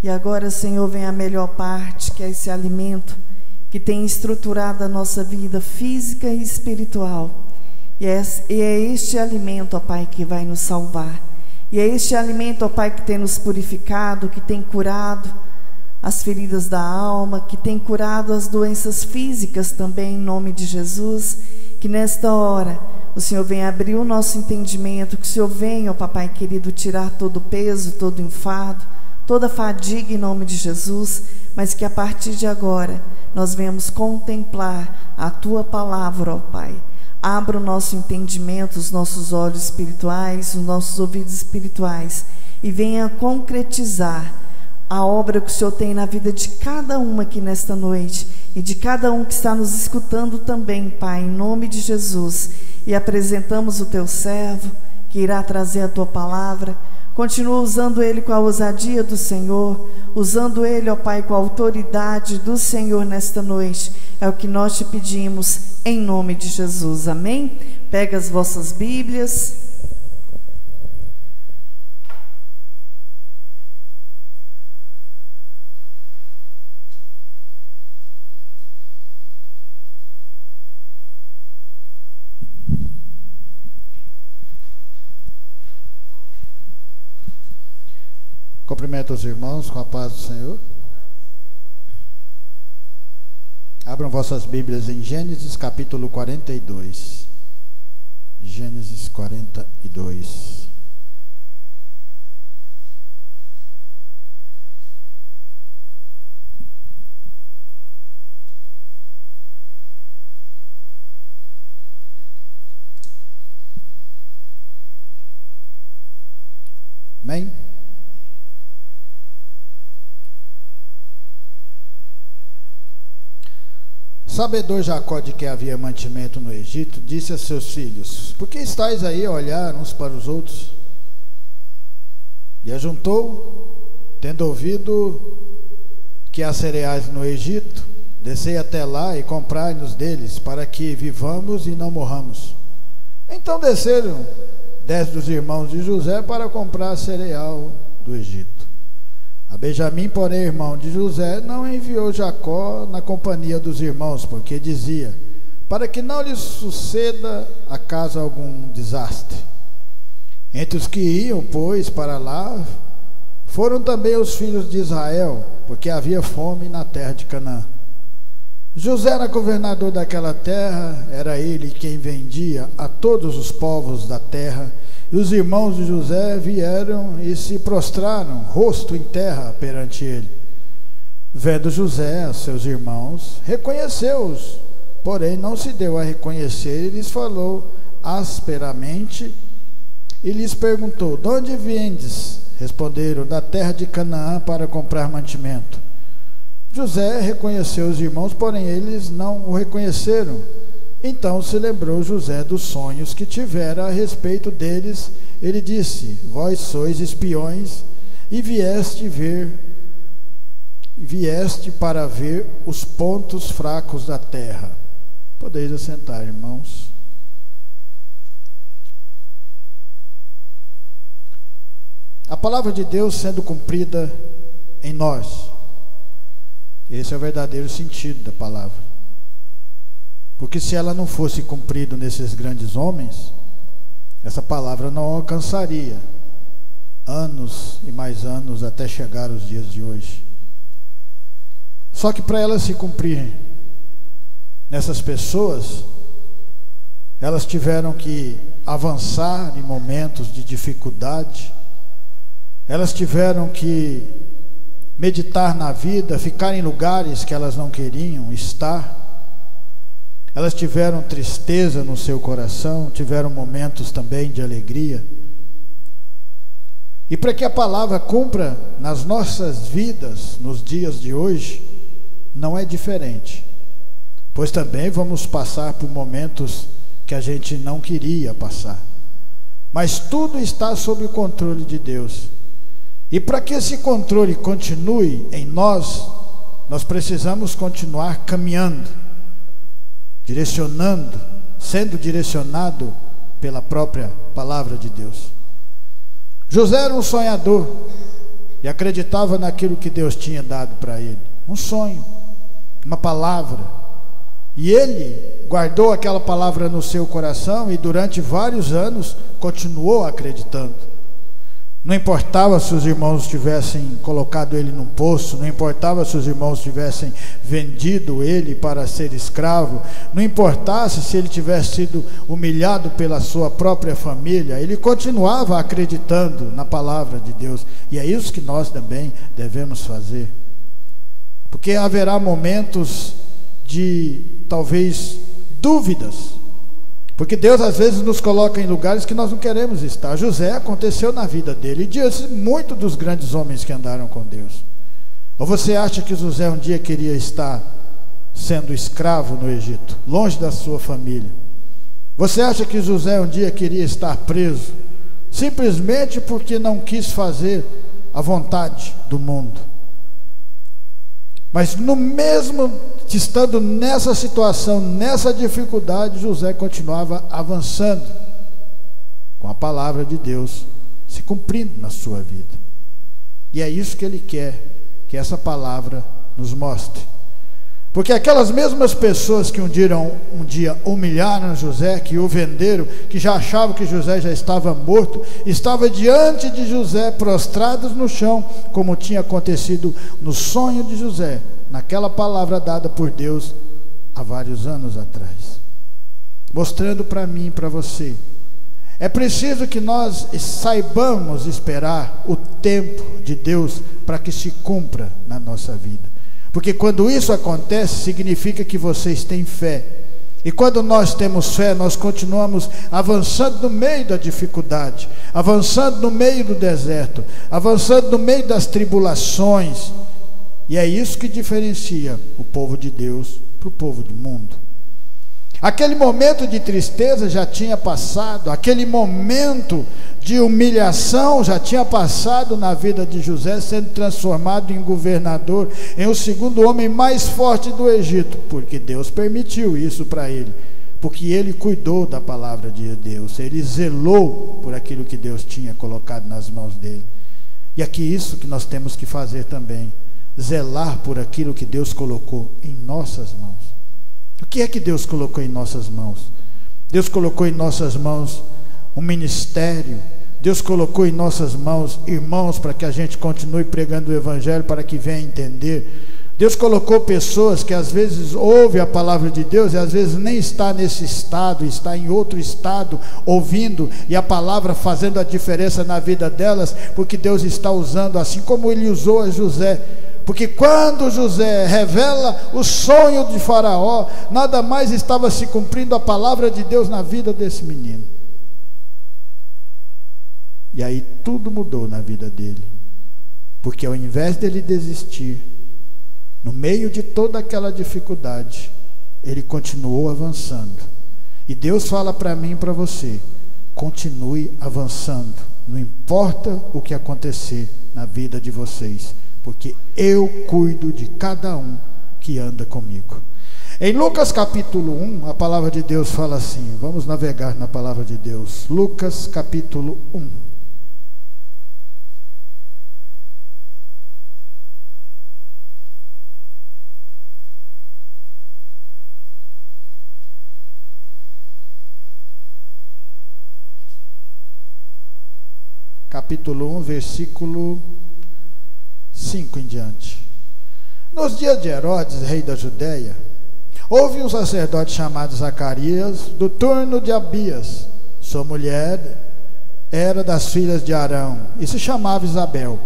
E agora, Senhor, vem a melhor parte, que é esse alimento que tem estruturado a nossa vida física e espiritual. E é este alimento, ó Pai, que vai nos salvar. E é este alimento, ó Pai, que tem nos purificado, que tem curado as feridas da alma, que tem curado as doenças físicas também, em nome de Jesus. Que nesta hora o Senhor venha abrir o nosso entendimento, que o Senhor venha, ó Papai querido, tirar todo o peso, todo o enfado, toda a fadiga em nome de Jesus, mas que a partir de agora nós venhamos contemplar a Tua palavra, ó Pai. Abra o nosso entendimento, os nossos olhos espirituais, os nossos ouvidos espirituais, e venha concretizar a obra que o Senhor tem na vida de cada uma aqui nesta noite, e de cada um que está nos escutando também, Pai, em nome de Jesus. E apresentamos o Teu servo, que irá trazer a Tua palavra. Continua usando ele com a ousadia do Senhor, usando ele, ó Pai, com a autoridade do Senhor nesta noite. É o que nós te pedimos, em nome de Jesus. Amém? Pega as vossas Bíblias. Cumprimento os irmãos com a paz do Senhor. Abram vossas Bíblias em Gênesis capítulo 42. Gênesis 42. Amém? Sabedor Jacó de que havia mantimento no Egito, disse a seus filhos: por que estáis aí a olhar uns para os outros? E ajuntou, tendo ouvido que há cereais no Egito, descei até lá e comprai-nos deles, para que vivamos e não morramos. Então desceram 10 dos irmãos de José para comprar cereal do Egito. A Benjamim, porém, irmão de José, não enviou Jacó na companhia dos irmãos, porque dizia: para que não lhe suceda acaso algum desastre. Entre os que iam, pois, para lá, foram também os filhos de Israel, porque havia fome na terra de Canaã. José era governador daquela terra, era ele quem vendia a todos os povos da terra. E os irmãos de José vieram e se prostraram, rosto em terra, perante ele. Vendo José a seus irmãos, reconheceu-os, porém não se deu a reconhecer, e lhes falou asperamente, e lhes perguntou: de onde vendes? Responderam: da terra de Canaã, para comprar mantimento. José reconheceu os irmãos, porém eles não o reconheceram. Então se lembrou José dos sonhos que tivera a respeito deles. Ele disse: vós sois espiões e vieste para ver os pontos fracos da terra. Podeis assentar, irmãos. A palavra de Deus sendo cumprida em nós. Esse é o verdadeiro sentido da palavra. Porque se ela não fosse cumprida nesses grandes homens, essa palavra não alcançaria anos e mais anos até chegar os dias de hoje. Só que para ela se cumprir nessas pessoas, elas tiveram que avançar em momentos de dificuldade, elas tiveram que meditar na vida, ficar em lugares que elas não queriam estar. Elas tiveram tristeza no seu coração, tiveram momentos também de alegria. E para que a palavra cumpra nas nossas vidas, nos dias de hoje, não é diferente. Pois também vamos passar por momentos que a gente não queria passar. Mas tudo está sob o controle de Deus. E para que esse controle continue em nós, nós precisamos continuar caminhando, direcionando, sendo direcionado pela própria palavra de Deus. José era um sonhador, e acreditava naquilo que Deus tinha dado para ele, um sonho, uma palavra, e ele guardou aquela palavra no seu coração e durante vários anos continuou acreditando. Não importava se os irmãos tivessem colocado ele num poço, não importava se os irmãos tivessem vendido ele para ser escravo, não importasse se ele tivesse sido humilhado pela sua própria família, ele continuava acreditando na palavra de Deus. E é isso que nós também devemos fazer, porque haverá momentos de talvez dúvidas, porque Deus às vezes nos coloca em lugares que nós não queremos estar. José, aconteceu na vida dele, e diante muito dos grandes homens que andaram com Deus. Ou você acha que José um dia queria estar sendo escravo no Egito, longe da sua família? Você acha que José um dia queria estar preso, simplesmente porque não quis fazer a vontade do mundo? Mas no mesmo estando nessa situação, nessa dificuldade, José continuava avançando, com a palavra de Deus se cumprindo na sua vida. E é isso que ele quer que essa palavra nos mostre. Porque aquelas mesmas pessoas que um dia humilharam José, que o venderam, que já achavam que José já estava morto, estavam diante de José, prostrados no chão, como tinha acontecido no sonho de José, naquela palavra dada por Deus há vários anos atrás, mostrando para mim e para você. É preciso que nós saibamos esperar o tempo de Deus para que se cumpra na nossa vida. Porque quando isso acontece, significa que vocês têm fé. E quando nós temos fé, nós continuamos avançando no meio da dificuldade, avançando no meio do deserto, avançando no meio das tribulações. E é isso que diferencia o povo de Deus para o povo do mundo. Aquele momento de tristeza já tinha passado, aquele momento de humilhação já tinha passado na vida de José, sendo transformado em governador, em o segundo homem mais forte do Egito, porque Deus permitiu isso para ele, porque ele cuidou da palavra de Deus, ele zelou por aquilo que Deus tinha colocado nas mãos dele. E aqui isso que nós temos que fazer também, zelar por aquilo que Deus colocou em nossas mãos. O que é que Deus colocou em nossas mãos? Deus colocou em nossas mãos um ministério. Deus colocou em nossas mãos irmãos para que a gente continue pregando o evangelho, para que venha entender. Deus colocou pessoas que às vezes ouvem a palavra de Deus e às vezes nem está nesse estado, está em outro estado ouvindo, e a palavra fazendo a diferença na vida delas, porque Deus está usando, assim como ele usou a José. Porque quando José revela o sonho de Faraó, nada mais estava se cumprindo a palavra de Deus na vida desse menino. E aí tudo mudou na vida dele. Porque ao invés dele desistir, no meio de toda aquela dificuldade, ele continuou avançando. E Deus fala para mim e para você: continue avançando, não importa o que acontecer na vida de vocês, porque eu cuido de cada um que anda comigo. Em Lucas capítulo 1, a palavra de Deus fala assim, vamos navegar na palavra de Deus. Lucas capítulo 1. Capítulo 1, versículo 5 em diante. Nos dias de Herodes, rei da Judéia, houve um sacerdote chamado Zacarias, do turno de Abias. Sua mulher era das filhas de Arão e se chamava Isabel.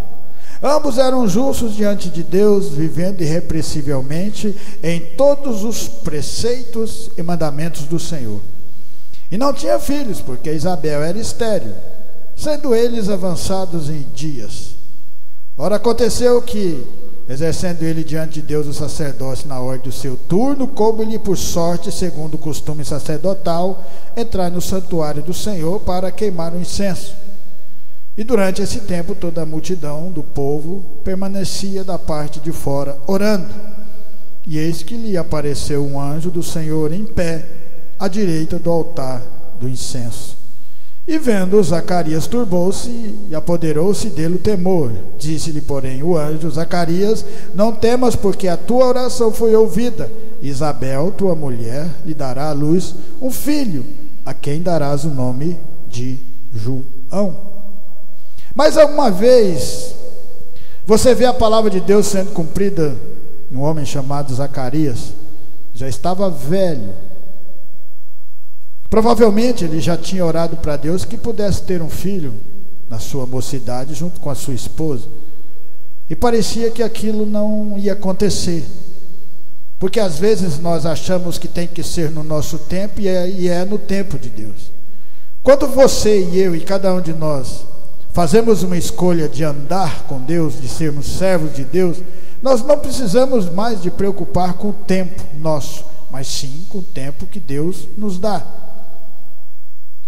Ambos eram justos diante de Deus, vivendo irrepreensivelmente em todos os preceitos e mandamentos do Senhor. E não tinha filhos, porque Isabel era estéril, sendo eles avançados em dias. Ora, aconteceu que, exercendo ele diante de Deus o sacerdócio na ordem do seu turno, coube-lhe por sorte, segundo o costume sacerdotal, entrar no santuário do Senhor para queimar o incenso. E durante esse tempo toda a multidão do povo permanecia da parte de fora orando. E eis que lhe apareceu um anjo do Senhor em pé, à direita do altar do incenso. E vendo Zacarias, turbou-se e apoderou-se dele o temor. Disse-lhe, porém, o anjo: Zacarias, não temas, porque a tua oração foi ouvida. Isabel, tua mulher, lhe dará à luz um filho, a quem darás o nome de João. Mais alguma vez você vê a palavra de Deus sendo cumprida em um homem chamado Zacarias. Já estava velho. Provavelmente ele já tinha orado para Deus que pudesse ter um filho na sua mocidade junto com a sua esposa. E parecia que aquilo não ia acontecer. Porque às vezes nós achamos que tem que ser no nosso tempo e é no tempo de Deus. Quando você e eu e cada um de nós fazemos uma escolha de andar com Deus, de sermos servos de Deus, nós não precisamos mais de preocupar com o tempo nosso, mas sim com o tempo que Deus nos dá.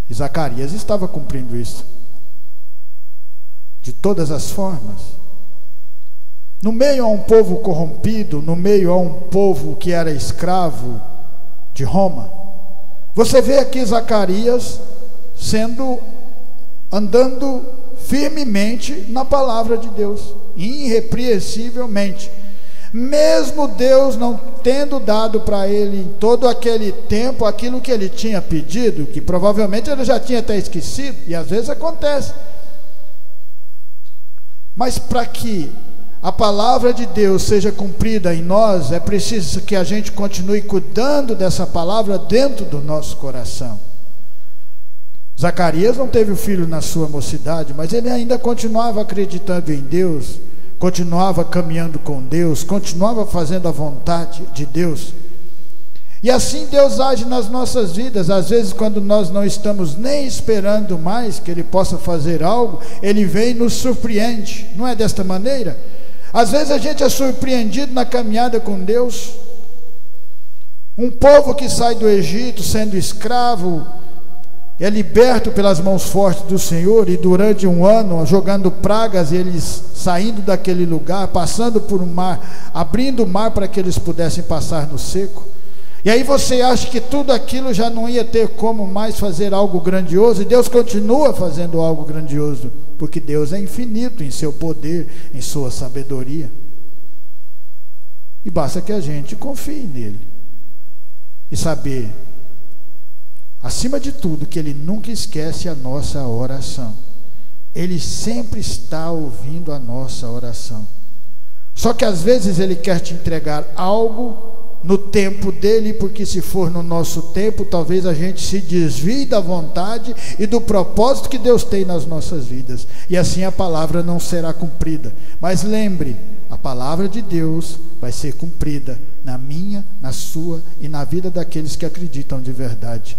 E Zacarias estava cumprindo isso de todas as formas. No meio a um povo corrompido, no meio a um povo que era escravo de Roma, você vê aqui Zacarias andando firmemente na palavra de Deus, irrepreensivelmente, mesmo Deus não tendo dado para ele em todo aquele tempo aquilo que ele tinha pedido, que provavelmente ele já tinha até esquecido, e às vezes acontece. Mas para que a palavra de Deus seja cumprida em nós, é preciso que a gente continue cuidando dessa palavra dentro do nosso coração. Zacarias não teve o filho na sua mocidade, mas ele ainda continuava acreditando em Deus, continuava caminhando com Deus, continuava fazendo a vontade de Deus. E assim Deus age nas nossas vidas. Às vezes, quando nós não estamos nem esperando mais que Ele possa fazer algo, Ele vem e nos surpreende. Não é desta maneira? Às vezes a gente é surpreendido na caminhada com Deus. Um povo que sai do Egito sendo escravo é liberto pelas mãos fortes do Senhor, e durante um ano, jogando pragas, eles saindo daquele lugar, passando por um mar, abrindo o mar para que eles pudessem passar no seco. E aí você acha que tudo aquilo já não ia ter como mais fazer algo grandioso, e Deus continua fazendo algo grandioso, porque Deus é infinito em seu poder, em sua sabedoria. E basta que a gente confie nele e saber, acima de tudo, que Ele nunca esquece a nossa oração. Ele sempre está ouvindo a nossa oração. Só que às vezes Ele quer te entregar algo no tempo dele, porque se for no nosso tempo, talvez a gente se desvie da vontade e do propósito que Deus tem nas nossas vidas, e assim a palavra não será cumprida. Mas lembre, a palavra de Deus vai ser cumprida na minha, na sua e na vida daqueles que acreditam de verdade.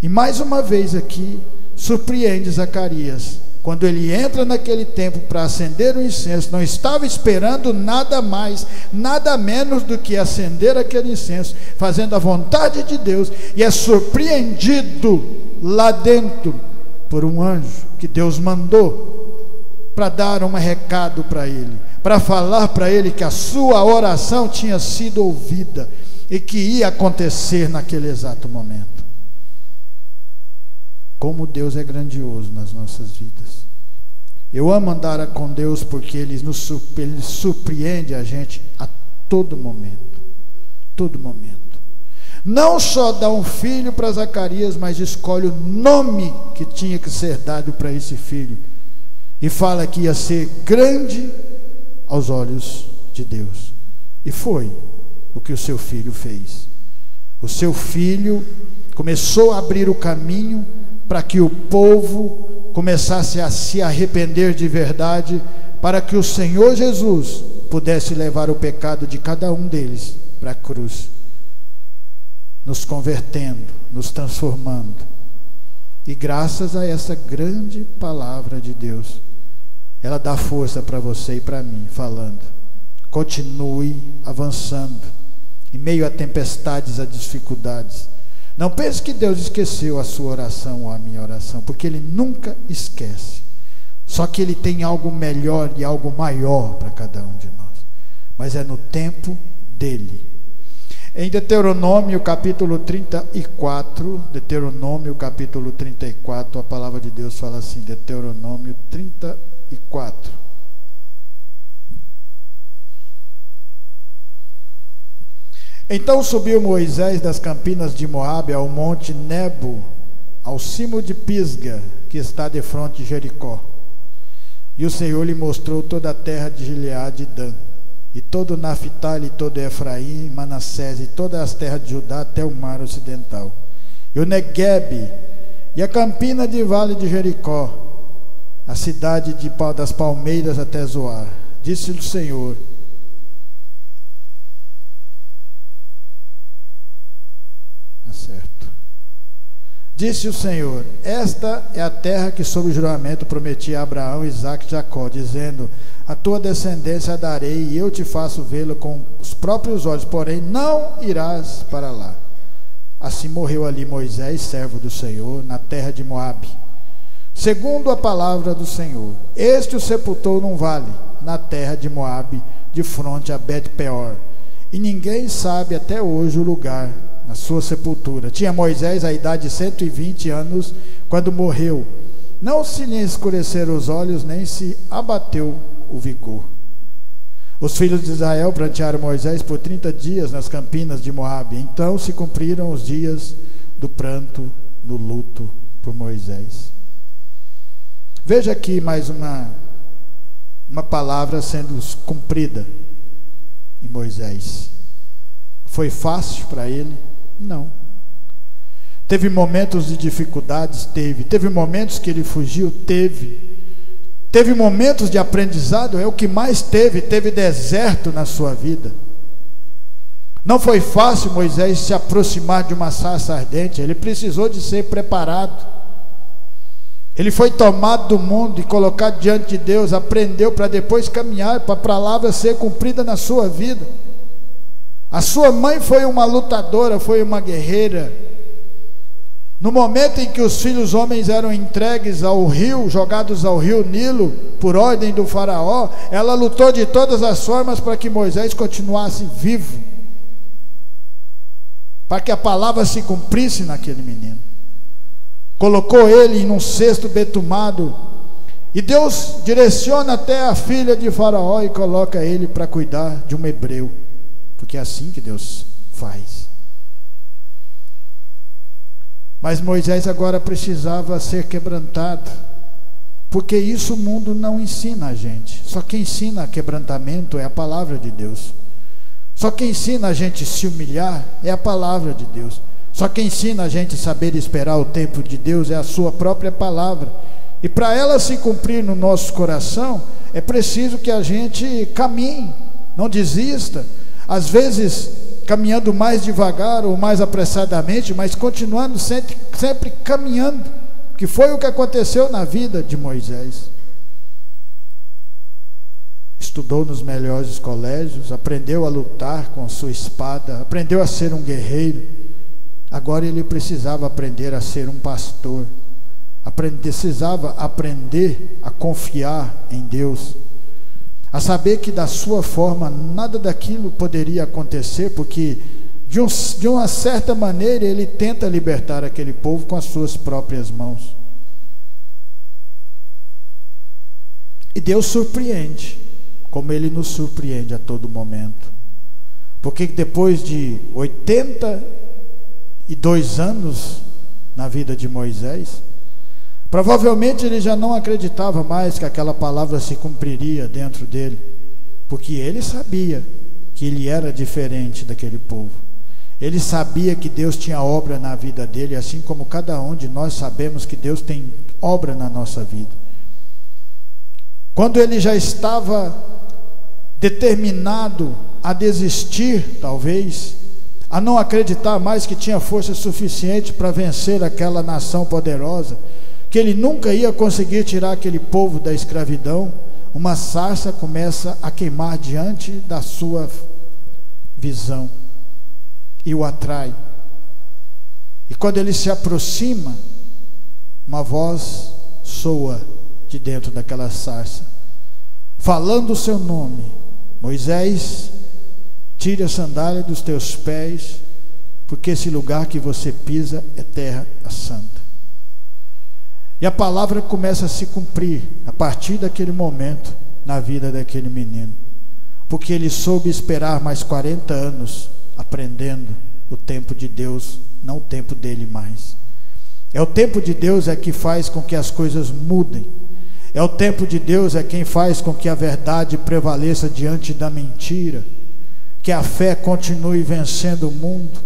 E mais uma vez aqui, surpreende Zacarias, quando ele entra naquele templo para acender o incenso, não estava esperando nada mais, nada menos do que acender aquele incenso, fazendo a vontade de Deus, e é surpreendido lá dentro por um anjo que Deus mandou para dar um recado para ele, para falar para ele que a sua oração tinha sido ouvida e que ia acontecer naquele exato momento. Como Deus é grandioso nas nossas vidas. Eu amo andar com Deus porque Ele surpreende a gente a todo momento. Todo momento. Não só dá um filho para Zacarias, mas escolhe o nome que tinha que ser dado para esse filho. E fala que ia ser grande aos olhos de Deus. E foi o que o seu filho fez. O seu filho começou a abrir o caminho para que o povo começasse a se arrepender de verdade, para que o Senhor Jesus pudesse levar o pecado de cada um deles para a cruz, nos convertendo, nos transformando. E graças a essa grande palavra de Deus, ela dá força para você e para mim, falando: continue avançando em meio a tempestades, a dificuldades. Não pense que Deus esqueceu a sua oração ou a minha oração, porque Ele nunca esquece. Só que Ele tem algo melhor e algo maior para cada um de nós, mas é no tempo dEle. Em Deuteronômio capítulo 34, Deuteronômio capítulo 34, a palavra de Deus fala assim, Deuteronômio 34. Então subiu Moisés das campinas de Moabe ao monte Nebo, ao cimo de Pisga, que está defronte de Jericó. E o Senhor lhe mostrou toda a terra de Gileade e Dan, e todo Naphtali, e todo Efraim, Manassés, e todas as terras de Judá até o mar ocidental, e o Neguebe, e a campina de vale de Jericó, a cidade das palmeiras até Zoar. Disse-lhe o Senhor: certo. Disse o Senhor: esta é a terra que sob juramento prometi a Abraão, Isaque e Jacó, dizendo: a tua descendência a darei, e eu te faço vê-la com os próprios olhos, porém não irás para lá. Assim morreu ali Moisés, servo do Senhor, na terra de Moabe, segundo a palavra do Senhor. Este o sepultou num vale, na terra de Moabe, de fronte a Bet-peor, e ninguém sabe até hoje o lugar na sua sepultura. Tinha Moisés a idade de 120 anos quando morreu. Não se lhe escureceram os olhos, nem se abateu o vigor. Os filhos de Israel prantearam Moisés por 30 dias nas campinas de Moabe. Então se cumpriram os dias do pranto, do luto por Moisés. Veja aqui mais uma palavra sendo cumprida em Moisés. Foi fácil para ele? Não. Teve momentos de dificuldades? Teve momentos que ele fugiu? Teve momentos de aprendizado? É o que mais teve deserto na sua vida. Não foi fácil Moisés se aproximar de uma sarça ardente. Ele precisou de ser preparado. Ele foi tomado do mundo e colocado diante de Deus, aprendeu para depois caminhar, para a palavra ser cumprida na sua vida. A sua mãe foi uma lutadora, foi uma guerreira. No momento em que os filhos homens eram entregues ao rio, jogados ao rio Nilo, por ordem do faraó, ela lutou de todas as formas para que Moisés continuasse vivo, para que a palavra se cumprisse naquele menino. Colocou ele em um cesto betumado, e Deus direciona até a filha de faraó e coloca ele para cuidar de um hebreu. Porque é assim que Deus faz. Mas Moisés agora precisava ser quebrantado, porque isso o mundo não ensina a gente. Só quem ensina quebrantamento é a palavra de Deus. Só quem ensina a gente se humilhar é a palavra de Deus. Só quem ensina a gente saber esperar o tempo de Deus é a sua própria palavra. E para ela se cumprir no nosso coração, é preciso que a gente caminhe, não desista. Às vezes caminhando mais devagar ou mais apressadamente, mas continuando sempre caminhando, que foi o que aconteceu na vida de Moisés. Estudou nos melhores colégios, aprendeu a lutar com sua espada, aprendeu a ser um guerreiro. Agora ele precisava aprender a ser um pastor, precisava aprender a confiar em Deus, a saber que da sua forma nada daquilo poderia acontecer, porque de uma certa maneira ele tenta libertar aquele povo com as suas próprias mãos. E Deus surpreende, como Ele nos surpreende a todo momento, porque depois de 82 anos na vida de Moisés, provavelmente ele já não acreditava mais que aquela palavra se cumpriria dentro dele, porque ele sabia que ele era diferente daquele povo. Ele sabia que Deus tinha obra na vida dele, assim como cada um de nós sabemos que Deus tem obra na nossa vida. Quando ele já estava determinado a desistir, talvez, a não acreditar mais que tinha força suficiente para vencer aquela nação poderosa, que ele nunca ia conseguir tirar aquele povo da escravidão, uma sarça começa a queimar diante da sua visão e o atrai. E quando ele se aproxima, uma voz soa de dentro daquela sarça, falando o seu nome: Moisés, tire a sandália dos teus pés, porque esse lugar que você pisa é terra santa. E a palavra começa a se cumprir a partir daquele momento na vida daquele menino, porque ele soube esperar mais 40 anos aprendendo o tempo de Deus, não o tempo dele mais. É o tempo de Deus é que faz com que as coisas mudem. É o tempo de Deus é quem faz com que a verdade prevaleça diante da mentira, que a fé continue vencendo o mundo.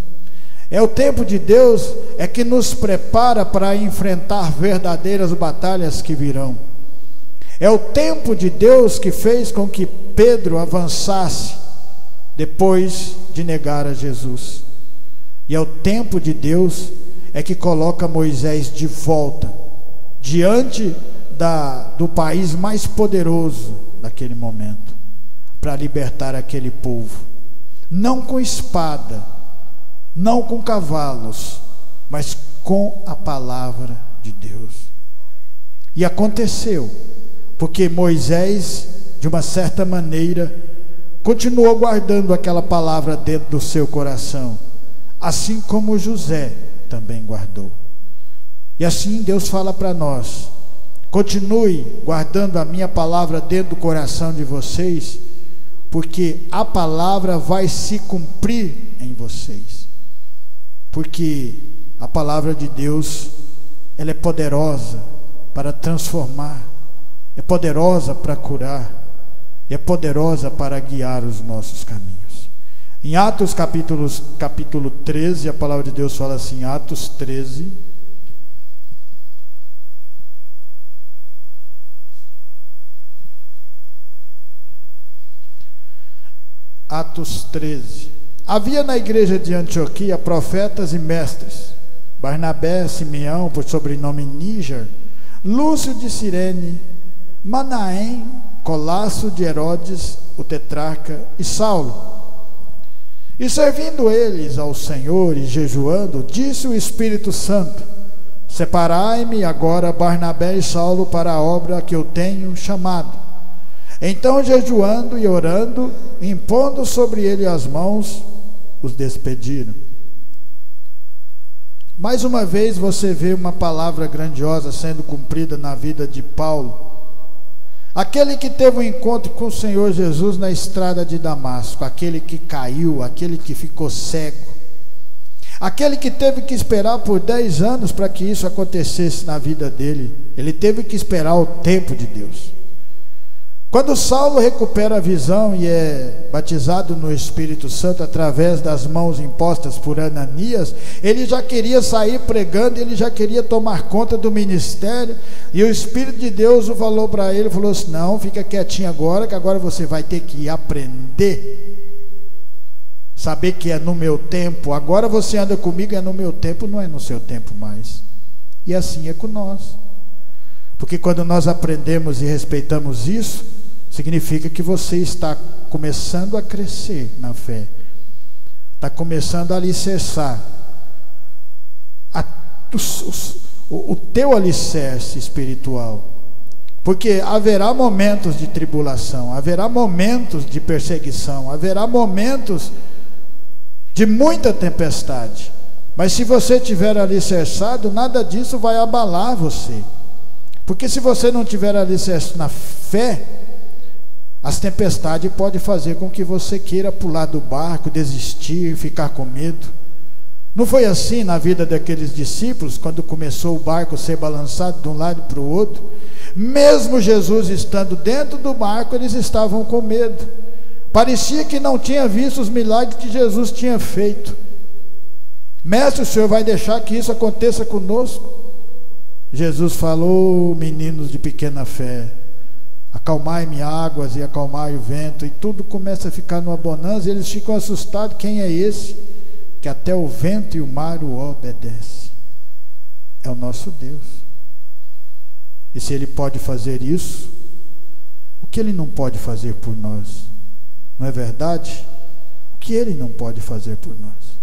É o tempo de Deus é que nos prepara para enfrentar verdadeiras batalhas que virão. É o tempo de Deus que fez com que Pedro avançasse depois de negar a Jesus. E é o tempo de Deus é que coloca Moisés de volta diante do país mais poderoso daquele momento, para libertar aquele povo, não com espada, não com cavalos, mas com a palavra de Deus. E aconteceu, porque Moisés, de uma certa maneira, continuou guardando aquela palavra dentro do seu coração, assim como José também guardou. E assim Deus fala para nós: continue guardando a minha palavra dentro do coração de vocês, porque a palavra vai se cumprir em vocês. Porque a palavra de Deus, ela é poderosa para transformar, é poderosa para curar, é poderosa para guiar os nossos caminhos. Em Atos capítulo 13, a palavra de Deus fala assim, Atos 13, Atos 13. Havia na igreja de Antioquia profetas e mestres: Barnabé, Simeão, por sobrenome Níger, Lúcio de Cirene, Manaém, Colasso de Herodes, o tetrarca, e Saulo. E servindo eles ao Senhor e jejuando, disse o Espírito Santo: separai-me agora Barnabé e Saulo para a obra que eu tenho chamado. Então, jejuando e orando, impondo sobre ele as mãos, os despediram. Mais uma vez você vê uma palavra grandiosa sendo cumprida na vida de Paulo, aquele que teve um encontro com o Senhor Jesus na estrada de Damasco, aquele que caiu, aquele que ficou cego, aquele que teve que esperar por 10 anos para que isso acontecesse na vida dele. Ele teve que esperar o tempo de Deus. Quando Saulo recupera a visão e é batizado no Espírito Santo através das mãos impostas por Ananias, ele já queria sair pregando, ele já queria tomar conta do ministério, e o Espírito de Deus o falou para ele, falou assim: não, fica quietinho agora, que agora você vai ter que aprender, saber que é no meu tempo. Agora você anda comigo, é no meu tempo, não é no seu tempo mais. E assim é com nós, porque quando nós aprendemos e respeitamos isso, significa que você está começando a crescer na fé, está começando a alicerçar o teu alicerce espiritual, porque haverá momentos de tribulação, haverá momentos de perseguição, haverá momentos de muita tempestade, mas se você tiver alicerçado, nada disso vai abalar você, porque se você não tiver alicerce na fé, as tempestades podem fazer com que você queira pular do barco, desistir, ficar com medo. Não foi assim na vida daqueles discípulos, quando começou o barco a ser balançado de um lado para o outro? Mesmo Jesus estando dentro do barco, eles estavam com medo. Parecia que não tinha visto os milagres que Jesus tinha feito. Mestre, o Senhor vai deixar que isso aconteça conosco? Jesus falou: meninos de pequena fé, acalmai-me águas e acalmai o vento, e tudo começa a ficar numa bonança, e eles ficam assustados. Quem é esse que até o vento e o mar o obedecem? É o nosso Deus. E se Ele pode fazer isso, o que Ele não pode fazer por nós? Não é verdade? O que Ele não pode fazer por nós?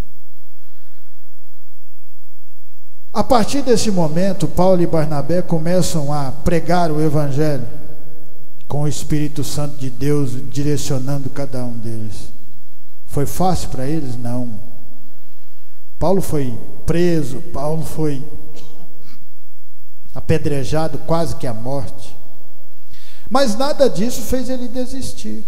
A partir desse momento, Paulo e Barnabé começam a pregar o Evangelho, com o Espírito Santo de Deus direcionando cada um deles. Foi fácil para eles? Não. Paulo foi preso, Paulo foi apedrejado quase que à morte. Mas nada disso fez ele desistir.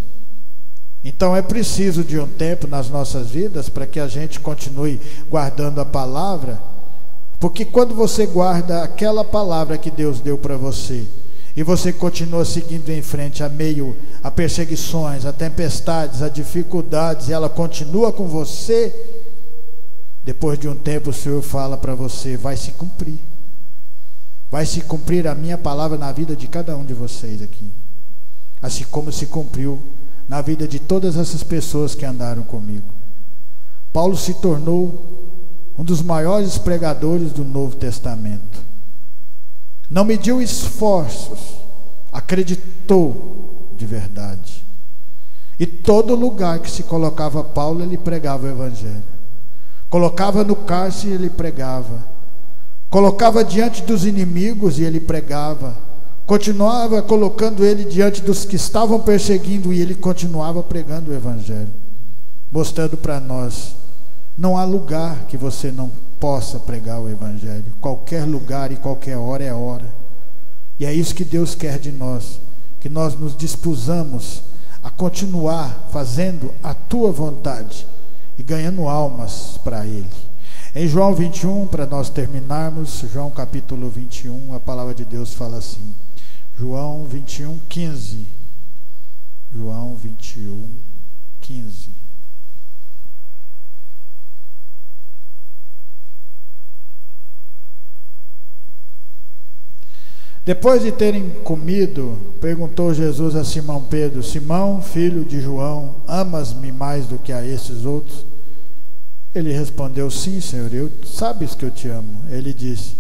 Então é preciso de um tempo nas nossas vidas para que a gente continue guardando a palavra, porque quando você guarda aquela palavra que Deus deu para você, e você continua seguindo em frente a meio a perseguições, a tempestades, a dificuldades, e ela continua com você, depois de um tempo o Senhor fala para você: vai se cumprir. Vai se cumprir a minha palavra na vida de cada um de vocês aqui, assim como se cumpriu na vida de todas essas pessoas que andaram comigo. Paulo se tornou um dos maiores pregadores do Novo Testamento. Não mediu esforços, acreditou de verdade. E todo lugar que se colocava Paulo, ele pregava o Evangelho. Colocava no cárcere, ele pregava. Colocava diante dos inimigos e ele pregava. Continuava colocando ele diante dos que estavam perseguindo e ele continuava pregando o Evangelho, mostrando para nós: não há lugar que você não possa pregar o Evangelho. Qualquer lugar e qualquer hora é hora. E é isso que Deus quer de nós, que nós nos dispusamos a continuar fazendo a tua vontade e ganhando almas para Ele. Em João 21, para nós terminarmos, João capítulo 21, a palavra de Deus fala assim, João 21, 15. João 21, 15. Depois de terem comido, perguntou Jesus a Simão Pedro: Simão, filho de João, amas-me mais do que a esses outros? Ele respondeu: sim, Senhor, sabes que eu te amo. Ele disse: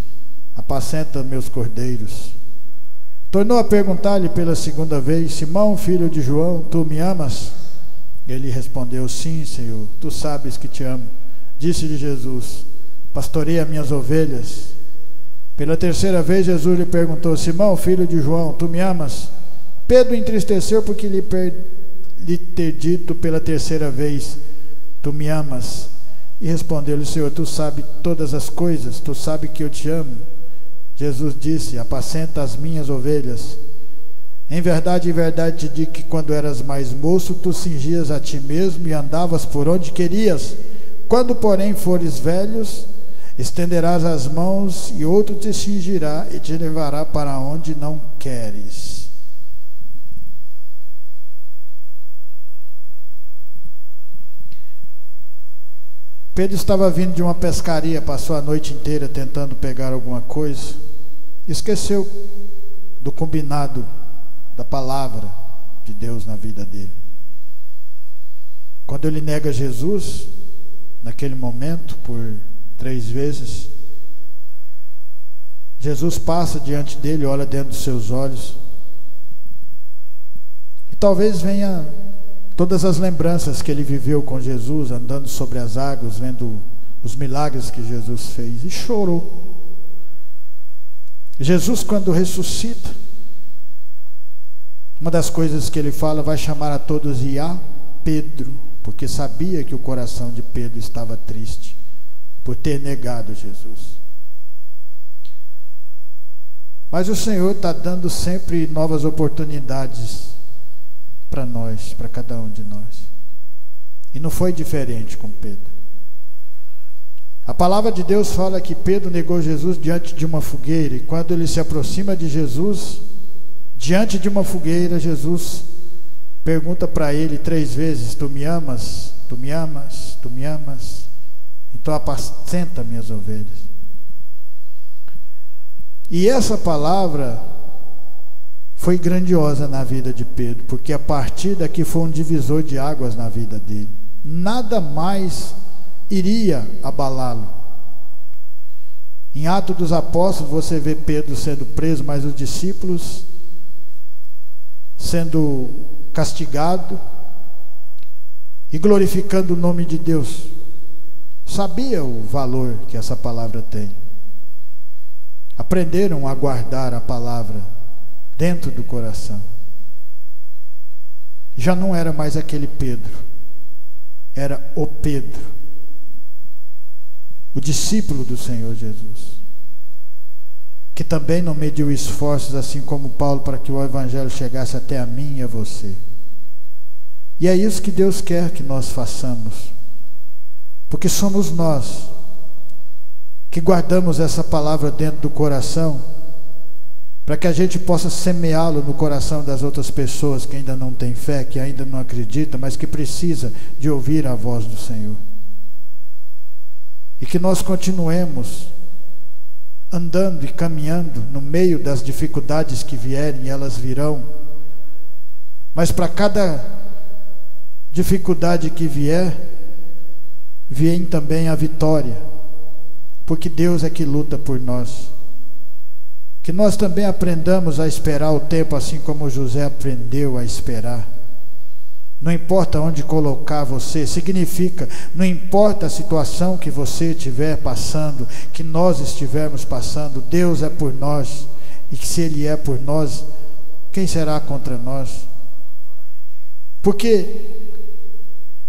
apacenta meus cordeiros. Tornou a perguntar-lhe pela segunda vez: Simão, filho de João, tu me amas? Ele respondeu: sim, Senhor, tu sabes que te amo. Disse-lhe Jesus: pastoreia minhas ovelhas. Pela terceira vez Jesus lhe perguntou: Simão, filho de João, tu me amas? Pedro entristeceu porque lhe ter dito pela terceira vez: tu me amas? E respondeu-lhe: Senhor, tu sabes todas as coisas, tu sabes que eu te amo. Jesus disse: apacenta as minhas ovelhas. Em verdade te digo que quando eras mais moço, tu cingias a ti mesmo e andavas por onde querias. Quando, porém, fores velhos, estenderás as mãos e outro te cingirá e te levará para onde não queres. Pedro estava vindo de uma pescaria, passou a noite inteira tentando pegar alguma coisa, esqueceu do combinado da palavra de Deus na vida dele. Quando ele nega Jesus, naquele momento, por 3 vezes, Jesus passa diante dele, olha dentro dos seus olhos, e talvez venha todas as lembranças que ele viveu com Jesus, andando sobre as águas, vendo os milagres que Jesus fez, e chorou. Jesus, quando ressuscita, uma das coisas que ele fala, vai chamar a todos e a Pedro, porque sabia que o coração de Pedro estava triste por ter negado Jesus. Mas o Senhor está dando sempre novas oportunidades para nós, para cada um de nós. E não foi diferente com Pedro. A palavra de Deus fala que Pedro negou Jesus diante de uma fogueira, e quando ele se aproxima de Jesus, diante de uma fogueira, Jesus pergunta para ele 3 vezes: tu me amas? Tu me amas? Tu me amas? Então apacenta minhas ovelhas. E essa palavra foi grandiosa na vida de Pedro, porque a partir daqui foi um divisor de águas na vida dele. Nada mais iria abalá-lo. Em Atos dos Apóstolos você vê Pedro sendo preso, mas os discípulos sendo castigado e glorificando o nome de Deus. Sabia o valor que essa palavra tem. Aprenderam a guardar a palavra dentro do coração. Já não era mais aquele Pedro. era o Pedro, o discípulo do Senhor Jesus, que também não mediu esforços, assim como Paulo, para que o Evangelho chegasse até a mim e a você. E é isso que Deus quer que nós façamos, porque somos nós que guardamos essa palavra dentro do coração, para que a gente possa semeá-lo no coração das outras pessoas que ainda não têm fé, que ainda não acreditam, mas que precisa de ouvir a voz do Senhor. E que nós continuemos andando e caminhando no meio das dificuldades que vierem, elas virão, mas para cada dificuldade que vier, vem também a vitória, porque Deus é que luta por nós. Que nós também aprendamos a esperar o tempo, assim como José aprendeu a esperar. Não importa onde colocar você, significa, não importa a situação que você estiver passando, que nós estivermos passando, Deus é por nós, e que se Ele é por nós, quem será contra nós? Porque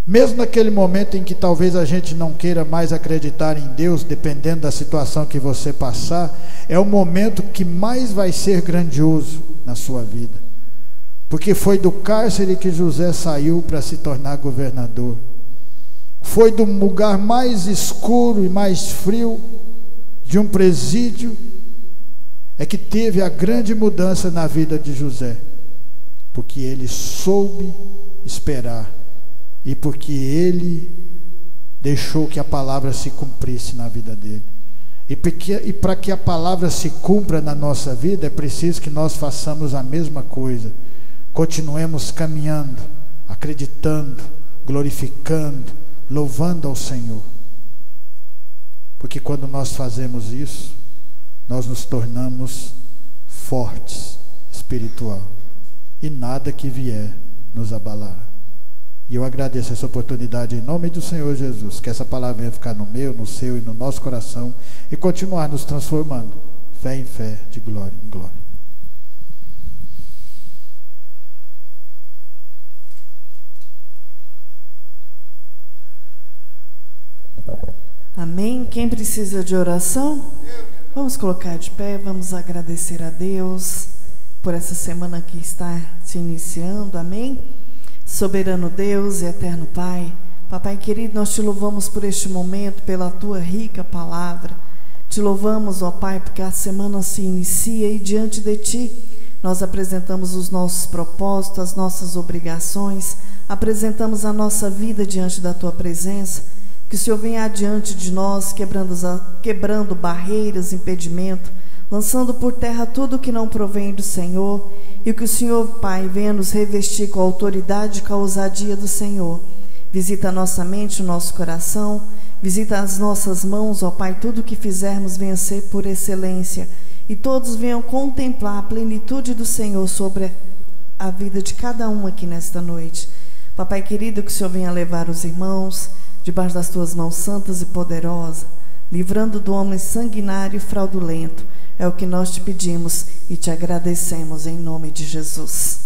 mesmo naquele momento em que talvez a gente não queira mais acreditar em Deus, dependendo da situação que você passar, é o momento que mais vai ser grandioso na sua vida. Porque foi do cárcere que José saiu para se tornar governador. Foi do lugar mais escuro e mais frio de um presídio é que teve a grande mudança na vida de José. Porque ele soube esperar. E porque ele deixou que a palavra se cumprisse na vida dele. E para que a palavra se cumpra na nossa vida, é preciso que nós façamos a mesma coisa. Continuemos caminhando, acreditando, glorificando, louvando ao Senhor. Porque quando nós fazemos isso, nós nos tornamos fortes espiritual. E nada que vier nos abalará. E eu agradeço essa oportunidade em nome do Senhor Jesus, que essa palavra venha ficar no meu, no seu e no nosso coração e continuar nos transformando, fé em fé, de glória em glória. Amém? Quem precisa de oração? Vamos colocar de pé, vamos agradecer a Deus por essa semana que está se iniciando, amém? Soberano Deus e eterno Pai, Papai querido, nós te louvamos por este momento, pela tua rica palavra. Te louvamos, ó Pai, porque a semana se inicia e diante de ti nós apresentamos os nossos propósitos, as nossas obrigações, apresentamos a nossa vida diante da tua presença. Que o Senhor venha adiante de nós, quebrando barreiras, impedimentos, lançando por terra tudo que não provém do Senhor, e que o Senhor, Pai, venha nos revestir com a autoridade e com a ousadia do Senhor. Visita a nossa mente, o nosso coração, visita as nossas mãos, ó Pai, tudo que fizermos venha ser por excelência, e todos venham contemplar a plenitude do Senhor sobre a vida de cada um aqui nesta noite. Papai querido, que o Senhor venha levar os irmãos debaixo das tuas mãos santas e poderosas, livrando do homem sanguinário e fraudulento. É o que nós te pedimos e te agradecemos em nome de Jesus.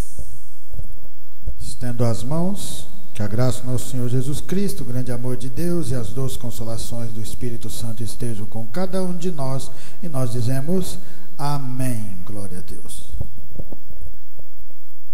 Estendo as mãos, que a graça do nosso Senhor Jesus Cristo, o grande amor de Deus e as doces consolações do Espírito Santo estejam com cada um de nós, e nós dizemos amém. Glória a Deus.